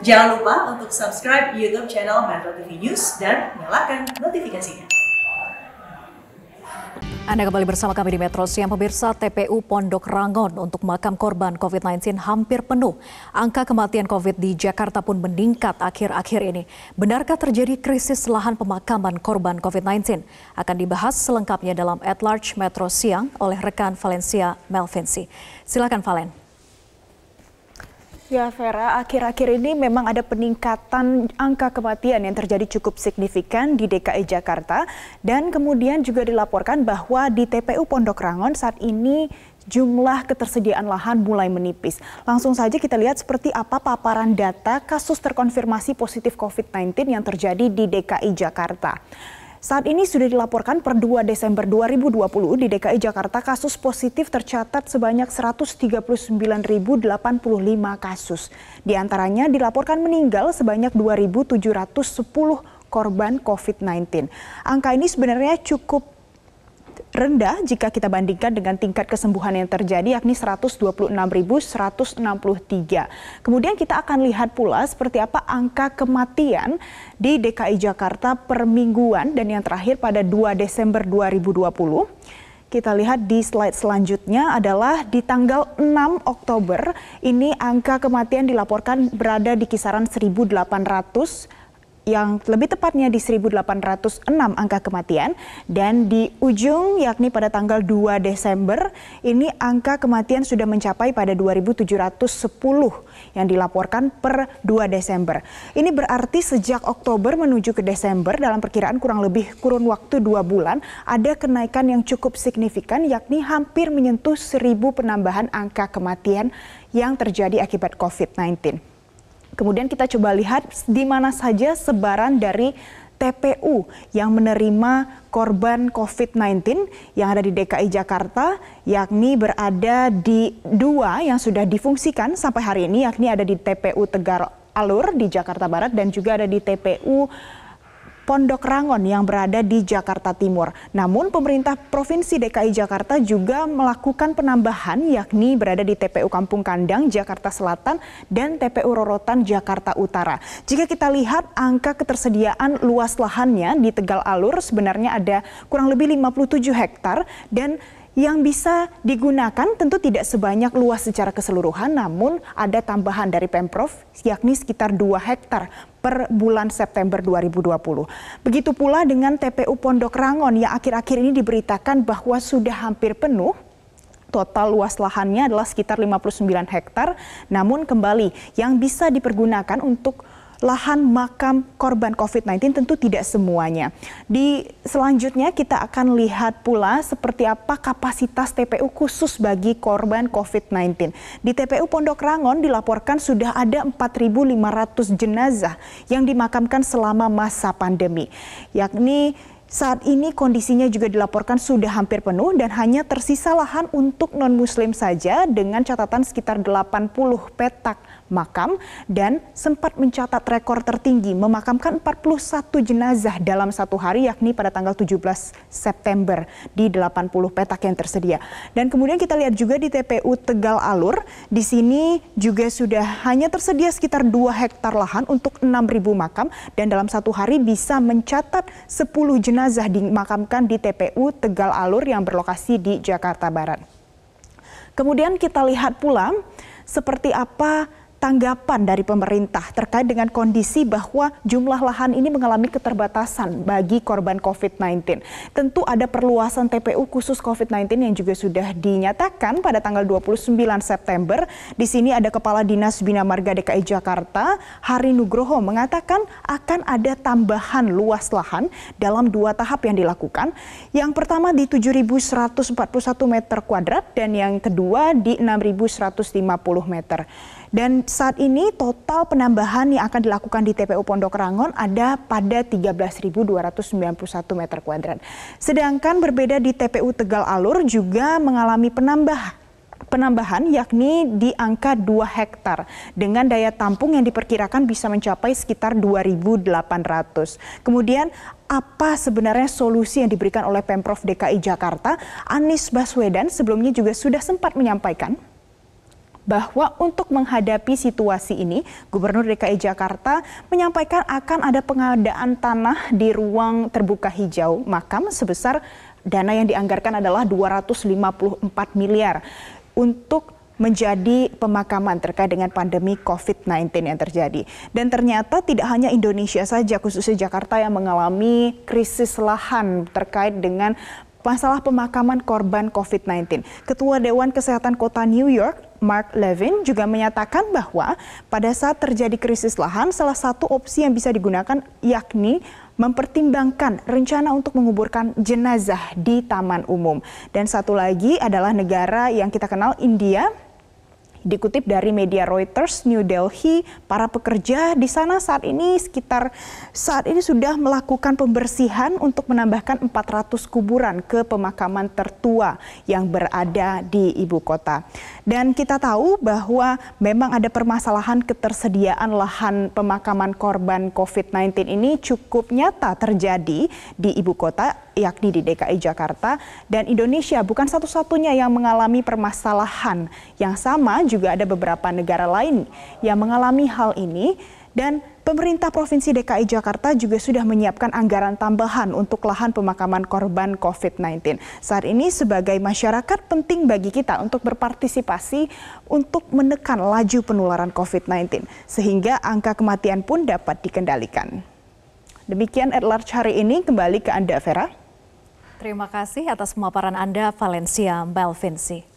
Jangan lupa untuk subscribe YouTube channel Metro TV News dan nyalakan notifikasinya. Anda kembali bersama kami di Metro Siang. Pemirsa, TPU Pondok Rangon untuk makam korban COVID-19 hampir penuh. Angka kematian COVID di Jakarta pun meningkat akhir-akhir ini. Benarkah terjadi krisis lahan pemakaman korban COVID-19? Akan dibahas selengkapnya dalam At Large Metro Siang oleh rekan Valencia Melvinsi. Silakan Valen. Ya Vera, akhir-akhir ini memang ada peningkatan angka kematian yang terjadi cukup signifikan di DKI Jakarta dan kemudian juga dilaporkan bahwa di TPU Pondok Rangon saat ini jumlah ketersediaan lahan mulai menipis. Langsung saja kita lihat seperti apa paparan data kasus terkonfirmasi positif COVID-19 yang terjadi di DKI Jakarta. Saat ini sudah dilaporkan per 2 Desember 2020 di DKI Jakarta kasus positif tercatat sebanyak 139.085 kasus. Di antaranya dilaporkan meninggal sebanyak 2.710 korban COVID-19. Angka ini sebenarnya cukup rendah jika kita bandingkan dengan tingkat kesembuhan yang terjadi yakni 126.163. Kemudian kita akan lihat pula seperti apa angka kematian di DKI Jakarta per mingguan dan yang terakhir pada 2 Desember 2020. Kita lihat di slide selanjutnya adalah di tanggal 6 Oktober ini angka kematian dilaporkan berada di kisaran 1.800 yang lebih tepatnya di 1.806 angka kematian dan di ujung yakni pada tanggal 2 Desember ini angka kematian sudah mencapai pada 2.710 yang dilaporkan per 2 Desember. Ini berarti sejak Oktober menuju ke Desember dalam perkiraan kurang lebih kurun waktu 2 bulan ada kenaikan yang cukup signifikan yakni hampir menyentuh 1.000 penambahan angka kematian yang terjadi akibat COVID-19. Kemudian kita coba lihat di mana saja sebaran dari TPU yang menerima korban COVID-19 yang ada di DKI Jakarta, yakni berada di 2 yang sudah difungsikan sampai hari ini, yakni ada di TPU Tegal Alur di Jakarta Barat dan juga ada di TPU Pondok Rangon yang berada di Jakarta Timur. Namun pemerintah Provinsi DKI Jakarta juga melakukan penambahan yakni berada di TPU Kampung Kandang, Jakarta Selatan dan TPU Rorotan, Jakarta Utara. Jika kita lihat angka ketersediaan luas lahannya di Tegal Alur sebenarnya ada kurang lebih 57 hektar dan yang bisa digunakan tentu tidak sebanyak luas secara keseluruhan, namun ada tambahan dari Pemprov yakni sekitar 2 hektar per bulan September 2020. Begitu pula dengan TPU Pondok Rangon yang akhir-akhir ini diberitakan bahwa sudah hampir penuh. Total luas lahannya adalah sekitar 59 hektar, namun kembali yang bisa dipergunakan untuk lahan makam korban COVID-19 tentu tidak semuanya. Di selanjutnya kita akan lihat pula seperti apa kapasitas TPU khusus bagi korban COVID-19. Di TPU Pondok Rangon dilaporkan sudah ada 4.500 jenazah yang dimakamkan selama masa pandemi. Yakni saat ini kondisinya juga dilaporkan sudah hampir penuh dan hanya tersisa lahan untuk non-muslim saja dengan catatan sekitar 80 petak makam dan sempat mencatat rekor tertinggi memakamkan 41 jenazah dalam satu hari yakni pada tanggal 17 September di 80 petak yang tersedia. Dan kemudian kita lihat juga di TPU Tegal Alur, di sini juga sudah hanya tersedia sekitar 2 hektar lahan untuk 6.000 makam dan dalam satu hari bisa mencatat 10 jenazah dimakamkan di TPU Tegal Alur yang berlokasi di Jakarta Barat. Kemudian kita lihat pula seperti apa tanggapan dari pemerintah terkait dengan kondisi bahwa jumlah lahan ini mengalami keterbatasan bagi korban COVID-19. Tentu ada perluasan TPU khusus COVID-19 yang juga sudah dinyatakan pada tanggal 29 September. Di sini ada Kepala Dinas Bina Marga DKI Jakarta, Hari Nugroho, mengatakan akan ada tambahan luas lahan dalam 2 tahap yang dilakukan. Yang pertama di 7.141 meter kuadrat dan yang kedua di 6.150 meter. Dan saat ini total penambahan yang akan dilakukan di TPU Pondok Rangon ada pada 13.291 meter kuadrat. Sedangkan berbeda di TPU Tegal Alur juga mengalami penambahan yakni di angka 2 hektar dengan daya tampung yang diperkirakan bisa mencapai sekitar 2.800. Kemudian apa sebenarnya solusi yang diberikan oleh Pemprov DKI Jakarta? Anies Baswedan sebelumnya juga sudah sempat menyampaikan bahwa untuk menghadapi situasi ini, Gubernur DKI Jakarta menyampaikan akan ada pengadaan tanah di ruang terbuka hijau makam sebesar dana yang dianggarkan adalah 254 miliar untuk menjadi pemakaman terkait dengan pandemi COVID-19 yang terjadi. Dan ternyata tidak hanya Indonesia saja, khususnya Jakarta yang mengalami krisis lahan terkait dengan masalah pemakaman korban COVID-19. Ketua Dewan Kesehatan Kota New York, Mark Levin, juga menyatakan bahwa pada saat terjadi krisis lahan, salah satu opsi yang bisa digunakan yakni mempertimbangkan rencana untuk menguburkan jenazah di taman umum. Dan satu lagi adalah negara yang kita kenal, India. Dikutip dari media Reuters, New Delhi, para pekerja di sana saat ini sudah melakukan pembersihan untuk menambahkan 400 kuburan ke pemakaman tertua yang berada di ibu kota. Dan kita tahu bahwa memang ada permasalahan ketersediaan lahan pemakaman korban COVID-19 ini cukup nyata terjadi di ibu kota, yakni di DKI Jakarta, dan Indonesia bukan satu-satunya yang mengalami permasalahan yang sama, juga ada beberapa negara lain yang mengalami hal ini, dan pemerintah Provinsi DKI Jakarta juga sudah menyiapkan anggaran tambahan untuk lahan pemakaman korban COVID-19. Saat ini sebagai masyarakat penting bagi kita untuk berpartisipasi untuk menekan laju penularan COVID-19 sehingga angka kematian pun dapat dikendalikan. Demikian At Large hari ini, kembali ke Anda Vera. Terima kasih atas pemaparan Anda, Valencia Belvinci.